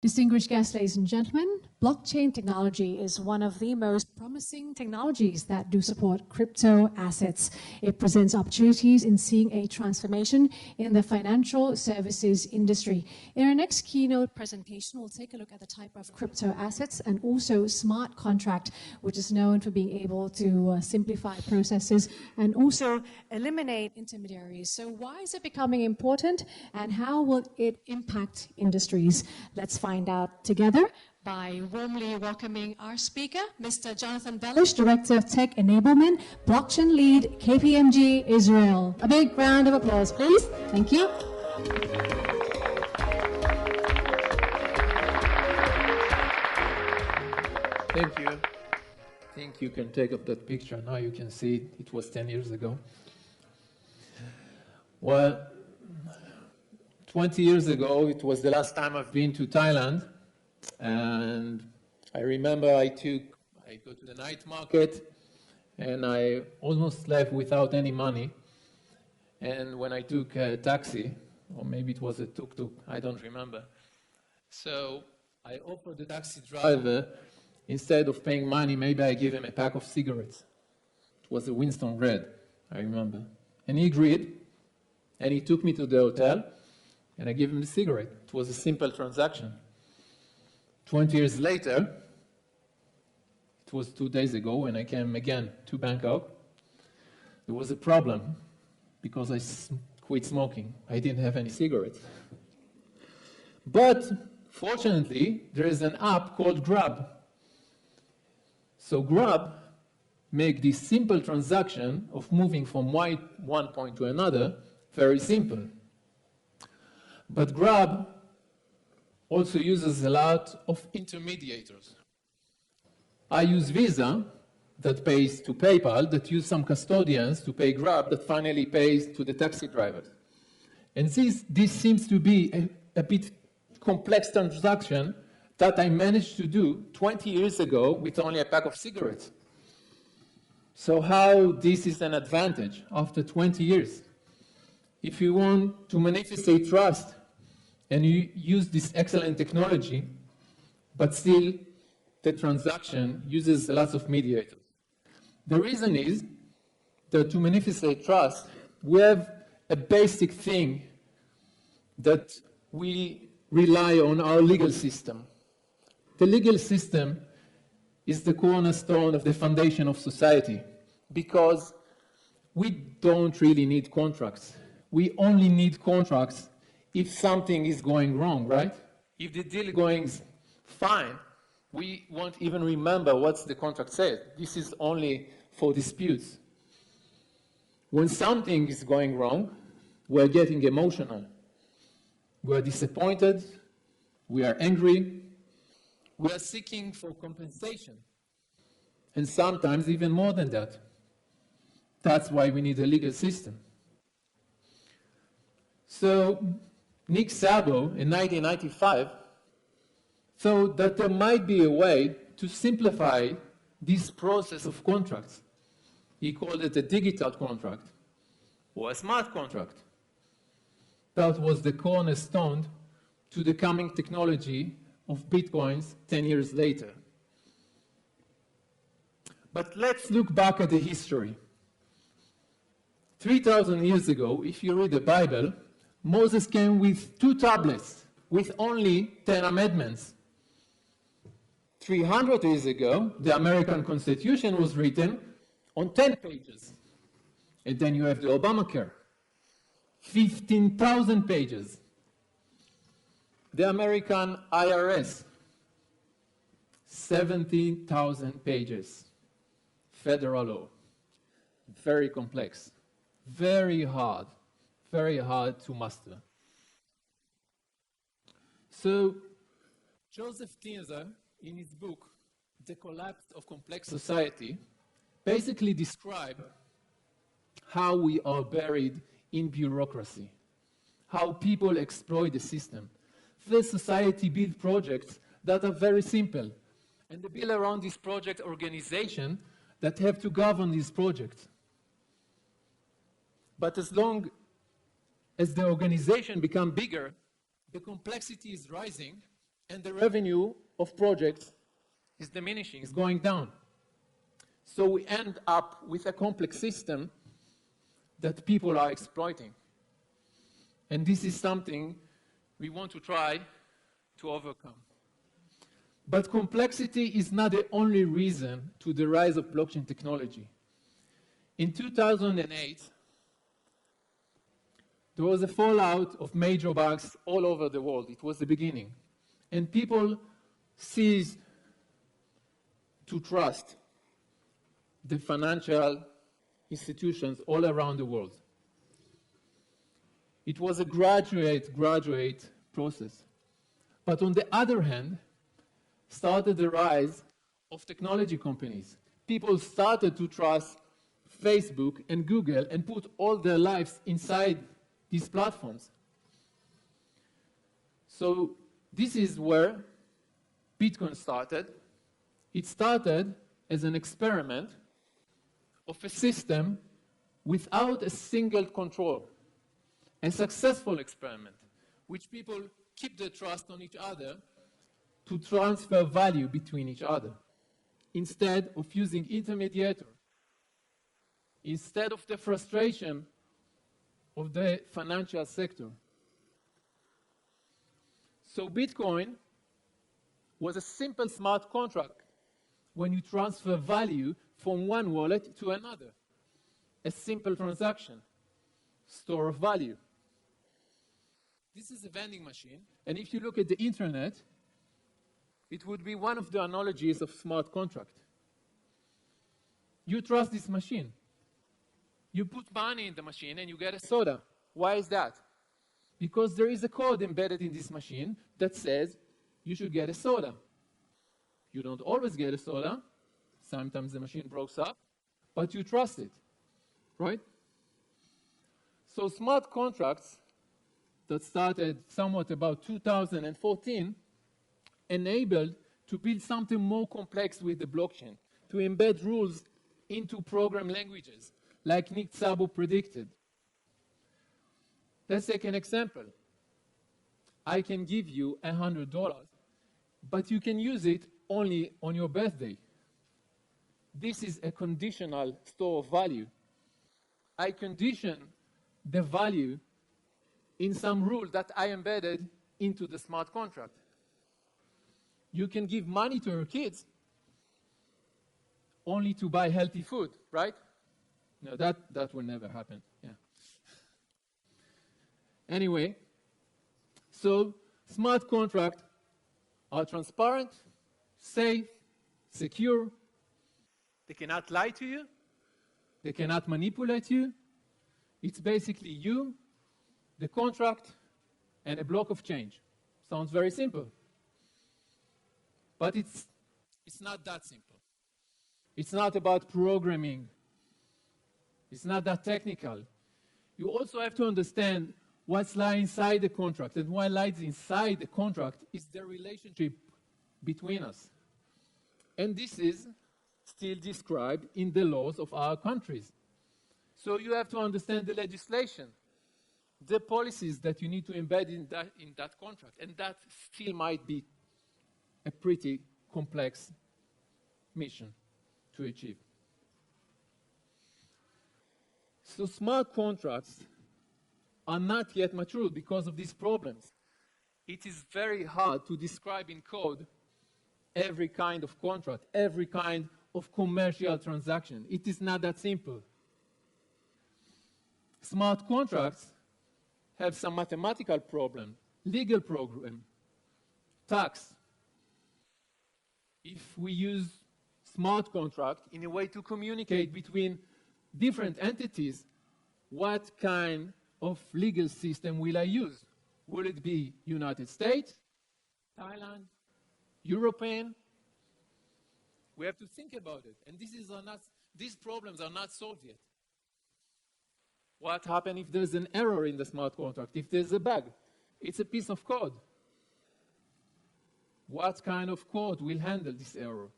Distinguished guests, ladies and gentlemen, blockchain technology is one of the most promising technologies that do support crypto assets. It presents opportunities in seeing a transformation in the financial services industry. In our next keynote presentation, we'll take a look at the type of crypto assets and also smart contract, which is known for being able to simplify processes and also eliminate intermediaries. So why is it becoming important and how will it impact industries? Let's find out together by warmly welcoming our speaker, Mr. Jonathan Bellish, Director of Tech Enablement, Blockchain Lead, KPMG Israel. A big round of applause, please. Thank you. Thank you. I think you can take up that picture. Now you can see it was 10 years ago. Well, 20 years ago, it was the last time I've been to Thailand. And I remember I go to the night market and I almost left without any money. And when I took a taxi, or maybe it was a tuk-tuk, I don't remember. So I offered the taxi driver, instead of paying money, maybe I give him a pack of cigarettes. It was a Winston Red, I remember. And he agreed, and he took me to the hotel, and I gave him the cigarette. It was a simple transaction. 20 years later, it was 2 days ago when I came again to Bangkok, there was a problem because I quit smoking. I didn't have any cigarettes. But fortunately, there is an app called Grab. So Grab make this simple transaction of moving from one point to another very simple. But Grab also uses a lot of intermediators. I use Visa, that pays to PayPal, that use some custodians to pay Grab, that finally pays to the taxi drivers. And this seems to be a bit complex transaction that I managed to do 20 years ago with only a pack of cigarettes. So how this is an advantage after 20 years? If you want to manifest trust, and you use this excellent technology, but still the transaction uses lots of mediators. The reason is that to manifest trust, we have a basic thing that we rely on our legal system. The legal system is the cornerstone of the foundation of society because we don't really need contracts. We only need contracts if something is going wrong, right? If the deal is going fine, we won't even remember what the contract says. This is only for disputes. When something is going wrong, we're getting emotional. We're disappointed, we are angry, we are seeking for compensation. And sometimes even more than that. That's why we need a legal system. So, Nick Szabo, in 1995, thought that there might be a way to simplify this process of contracts. He called it a digital contract, or a smart contract. That was the cornerstone to the coming technology of Bitcoins 10 years later. But let's look back at the history. 3,000 years ago, if you read the Bible, Moses came with 2 tablets, with only 10 amendments. 300 years ago, the American Constitution was written on 10 pages. And then you have the Obamacare, 15,000 pages. The American IRS, 17,000 pages. Federal law, very complex, very hard to master. So, Joseph Tinzer, in his book, The Collapse of Complex Society, basically described how we are buried in bureaucracy, how people exploit the system. The society build projects that are very simple, and they build around this project organization that have to govern these projects. But as long as the organization becomes bigger, the complexity is rising, and the revenue of projects is diminishing, is going down. So we end up with a complex system that people are exploiting. And this is something we want to try to overcome. But complexity is not the only reason to the rise of blockchain technology. In 2008, there was a fallout of major banks all over the world. It was the beginning. And people ceased to trust the financial institutions all around the world. It was a graduate process. But on the other hand, started the rise of technology companies. People started to trust Facebook and Google and put all their lives inside these platforms. So this is where Bitcoin started. It started as an experiment of a system without a single control, a successful experiment, which people keep their trust on each other to transfer value between each other, instead of using intermediator, instead of the frustration of the financial sector. So Bitcoin was a simple smart contract when you transfer value from one wallet to another. A simple transaction, store of value. This is a vending machine, and if you look at the internet, it would be one of the analogies of smart contract. You trust this machine. You put money in the machine and you get a soda. Why is that? Because there is a code embedded in this machine that says you should get a soda. You don't always get a soda. Sometimes the machine breaks up, but you trust it, right? So smart contracts that started somewhat about 2014 enabled to build something more complex with the blockchain, to embed rules into program languages, like Nick Szabo predicted. Let's take an example. I can give you $100, but you can use it only on your birthday. This is a conditional store of value. I condition the value in some rule that I embedded into the smart contract. You can give money to your kids only to buy healthy food, right? No, that will never happen. Yeah. Anyway, so smart contracts are transparent, safe, secure. They cannot lie to you. They cannot manipulate you. It's basically you, the contract, and a block of change. Sounds very simple. But it's not that simple. It's not about programming. It's not that technical. You also have to understand what's lying inside the contract. And what lies inside the contract is the relationship between us. And this is still described in the laws of our countries. So you have to understand the legislation, the policies that you need to embed in that contract. And that still might be a pretty complex mission to achieve. So smart contracts are not yet mature because of these problems. It is very hard to describe in code every kind of contract, every kind of commercial transaction. It is not that simple. Smart contracts have some mathematical problem, legal problem, tax. If we use smart contract in a way to communicate between different entities, what kind of legal system will I use? Will it be United States, Thailand, European? We have to think about it. And these problems are not solved yet. What happens if there's an error in the smart contract? If there's a bug? It's a piece of code. What kind of code will handle this error?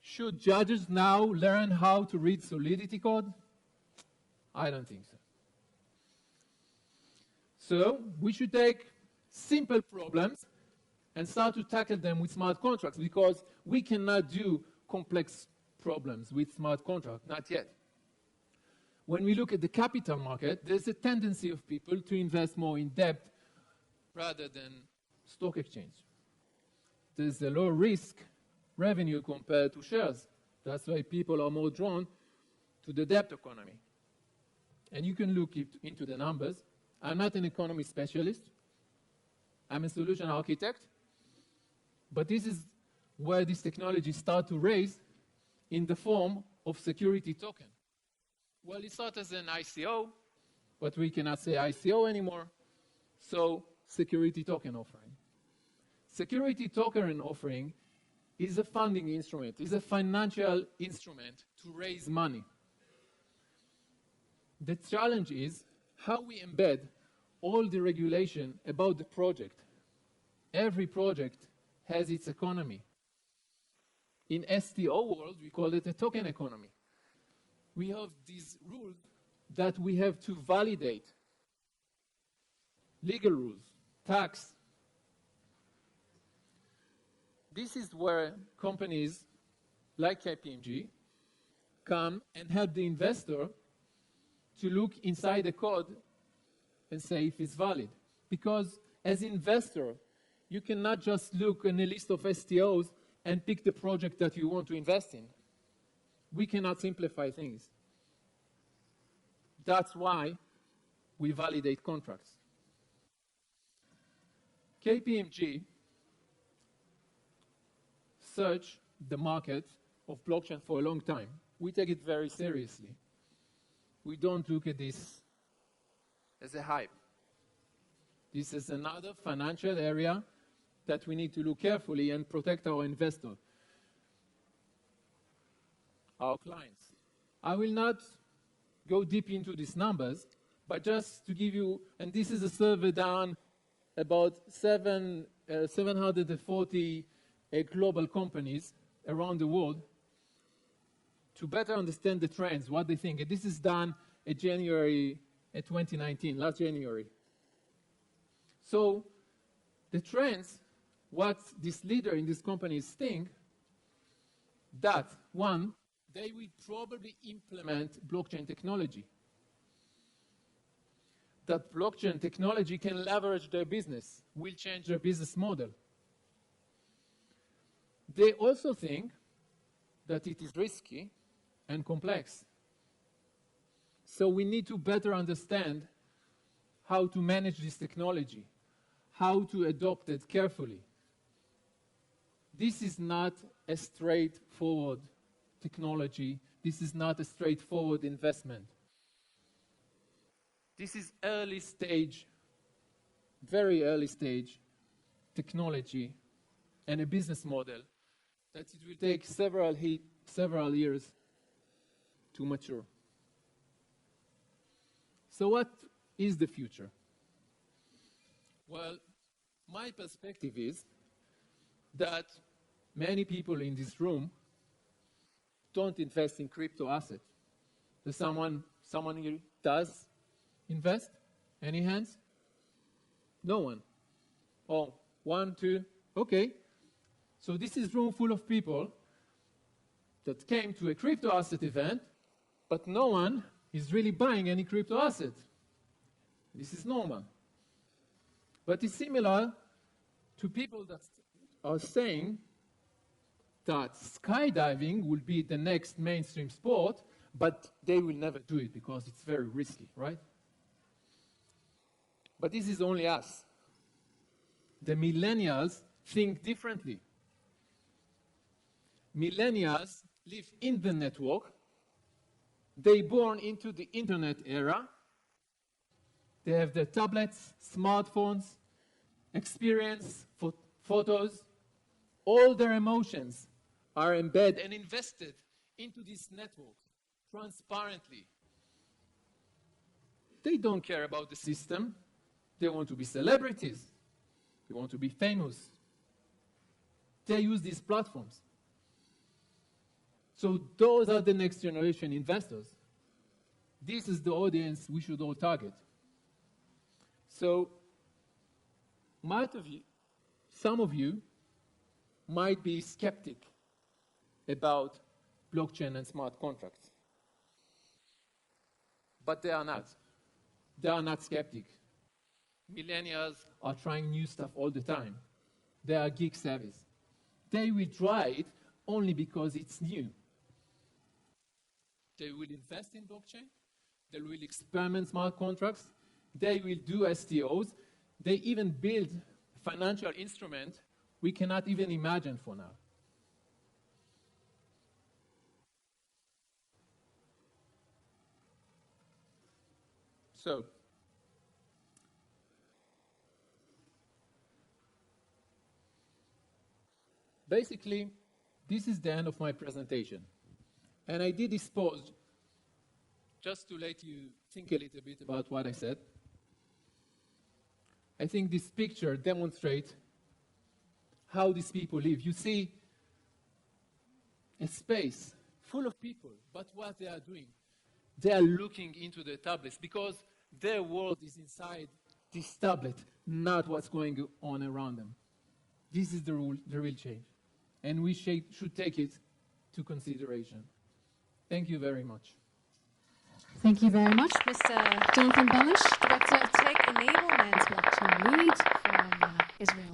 Should judges now learn how to read Solidity code? I don't think so. So we should take simple problems and start to tackle them with smart contracts, because we cannot do complex problems with smart contracts, not yet. When we look at the capital market, there's a tendency of people to invest more in debt rather than stock exchange. There's a low risk revenue compared to shares. That's why people are more drawn to the debt economy. And you can look into the numbers. I'm not an economy specialist. I'm a solution architect. But this is where this technology starts to raise in the form of security token. Well, it started as an ICO, but we cannot say ICO anymore. So security token offering. Security token offering is a funding instrument, is a financial instrument to raise money. The challenge is how we embed all the regulation about the project. Every project has its economy. In STO world, we call it a token economy. We have these rules that we have to validate. Legal rules, tax. This is where companies like KPMG come and help the investor to look inside the code and say if it's valid. Because as investor, you cannot just look in a list of STOs and pick the project that you want to invest in. We cannot simplify things. That's why we validate contracts. KPMG searched the market of blockchain for a long time. We take it very seriously. We don't look at this as a hype. This is another financial area that we need to look carefully and protect our investor, our clients. I will not go deep into these numbers, but just to give you, and this is a survey done about 740 global companies around the world to better understand the trends, what they think. And this is done in January 2019, last January. So the trends, what this leader in these companies think, that one, they will probably implement blockchain technology. That blockchain technology can leverage their business, will change their business model. They also think that it is risky and complex. So we need to better understand how to manage this technology, how to adopt it carefully. This is not a straightforward technology. This is not a straightforward investment. This is early stage, very early stage technology and a business model that it will take several years to mature. So what is the future? Well, my perspective is that many people in this room don't invest in crypto assets. Does someone here does invest? Any hands? No one. Oh, 1, 2, okay. So this is a room full of people that came to a crypto asset event, but no one is really buying any crypto asset. This is normal. But it's similar to people that are saying that skydiving will be the next mainstream sport, but they will never do it because it's very risky, right? But this is only us. The millennials think differently. Millennials live in the network. They born into the internet era. They have their tablets, smartphones, experience, photos. All their emotions are embedded and invested into this network transparently. They don't care about the system. They want to be celebrities. They want to be famous. They use these platforms. So those are the next generation investors. This is the audience we should all target. So might have some of you might be skeptic about blockchain and smart contracts. But they are not. They are not skeptic. Millennials are trying new stuff all the time. They are geek savvy. They will try it only because it's new. They will invest in blockchain. They will experiment smart contracts. They will do STOs. They even build financial instruments we cannot even imagine for now. So, basically, this is the end of my presentation. And I did this pause just to let you think a little bit about what I said. I think this picture demonstrates how these people live. You see a space full of people, but what they are doing, they are looking into the tablets because their world is inside this tablet, not what's going on around them. This is the real change, and we should take it to consideration. Thank you very much. Thank you very much, Mr. Jonathan Bellish, Director of Tech Enablement Blockchain Lead from Israel.